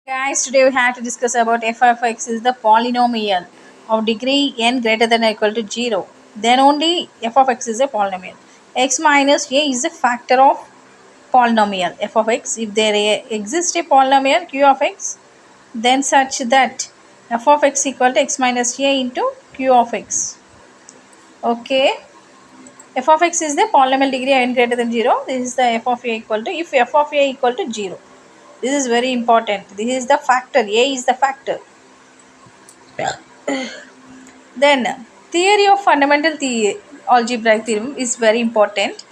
Guys, today we have to discuss about f of x is the polynomial of degree n greater than or equal to 0. Then only f of x is a polynomial. X minus a is a factor of polynomial f of x. If there exists a polynomial q of x, then such that f of x equal to x minus a into q of x. Okay. F of x is the polynomial degree n greater than 0. This is the f of a equal to, if f of a equal to 0. This is very important. This is the factor. A is the factor. Then theory of fundamental algebraic theorem is very important.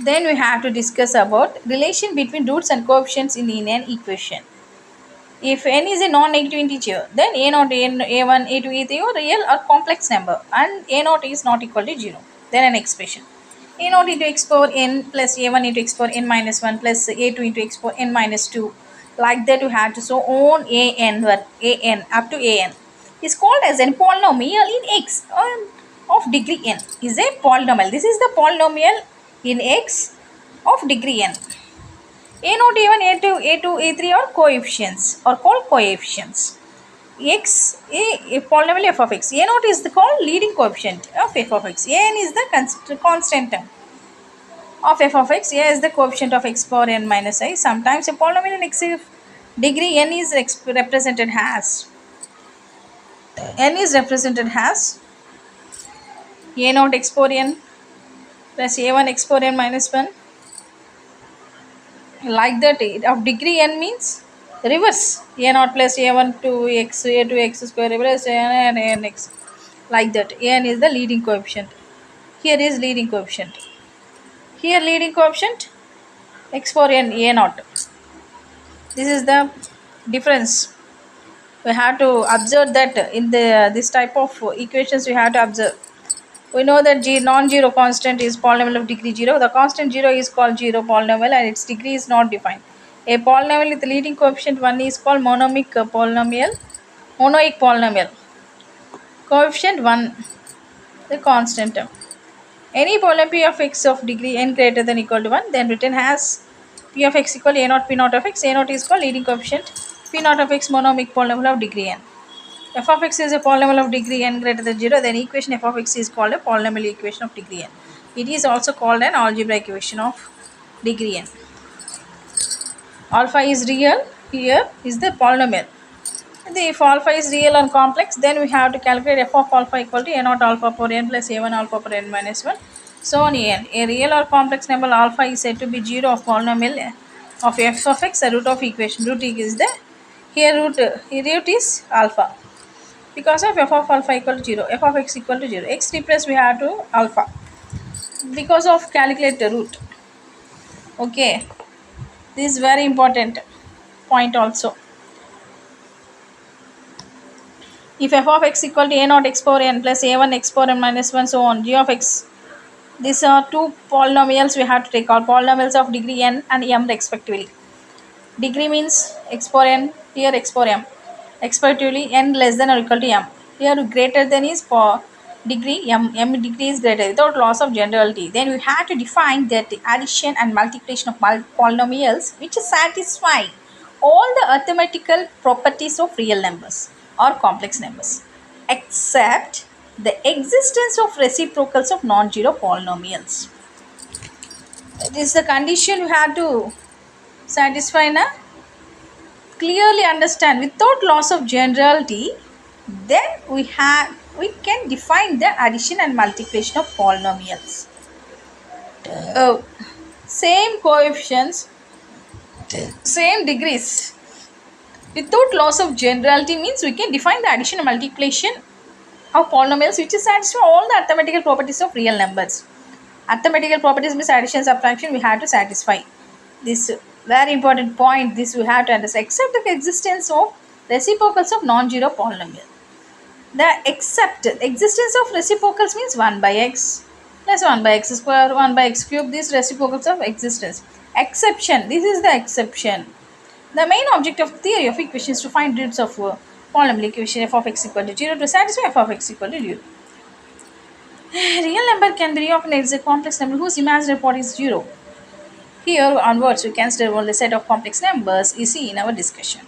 Then we have to discuss about relation between roots and coefficients in an equation. If n is a non-negative integer, then a naught, a1, a2, a3 are real or complex number, and a naught is not equal to 0. Then an expression. A naught into x power n plus a1 into x power n minus 1 plus a2 into x power n minus 2. Like that, we have to so on an up to an is called as a polynomial in x of degree n is a polynomial. This is the polynomial in x of degree n. A naught, A1, A2, A2, A3 are coefficients or called coefficients. X, a polynomial f of x. A naught is the called leading coefficient of f of x. An is the constant term of f of x. A is the coefficient of x power n minus I. Sometimes a polynomial in x degree n is represented as a naught x power n plus a1 x power n minus 1. Like that, of degree n means reverse a naught plus a1 to x a2 x square plus n and x. Like that, n is the leading coefficient. Here is leading coefficient. Here leading coefficient x power n a naught. This is the difference. We have to observe that in the this type of equations we have to observe. We know that non-zero constant is polynomial of degree 0. The constant 0 is called 0 polynomial and its degree is not defined. A polynomial with leading coefficient 1 is called monomic polynomial. Monoic polynomial. Coefficient 1, the constant term. Any polynomial p of x of degree n greater than equal to 1, then written as p of x equal a naught p naught of x. A naught is called leading coefficient. P naught of x monomic polynomial of degree n. F of x is a polynomial of degree n greater than 0, then equation f of x is called a polynomial equation of degree n. It is also called an algebraic equation of degree n. Alpha is real, here is the polynomial. If alpha is real and complex, then we have to calculate f of alpha equal to a naught alpha power n plus a1 alpha power n minus 1. So on an. A real or complex number alpha is said to be 0 of polynomial of f of x, the root of equation. Root is the, here root is alpha. Because of f of alpha equal to 0, f of x equal to 0, x replace we have to alpha because of calculate the root. Okay, this is very important point also. If f of x equal to a naught x power n plus a1 x power n minus 1 so on, g of x, these are two polynomials we have to take, all polynomials of degree n and m respectively. Degree means x power n, here x power m, respectively n less than or equal to m. Here greater than is for degree, m degree is greater without loss of generality. Then we have to define that the addition and multiplication of polynomials which satisfy all the arithmetical properties of real numbers or complex numbers, except the existence of reciprocals of non-zero polynomials. This is the condition we have to satisfy now. Clearly understand without loss of generality, then we can define the addition and multiplication of polynomials. Same coefficients, same degrees. Without loss of generality means we can define the addition and multiplication of polynomials which satisfy all the arithmetical properties of real numbers. Arithmetical properties means addition, subtraction, we have to satisfy. This very important point, this we have to understand, except the existence of reciprocals of non-zero polynomial. The existence of reciprocals means 1 by x plus 1 by x square, 1 by x cube, these reciprocals of existence. Exception, this is the exception. The main object of theory of equations is to find roots of polynomial equation f of x equal to 0 to satisfy f of x equal to 0. Real number can be real as a complex number whose imaginary part is 0. Here onwards we consider only set of complex numbers is seen in our discussion.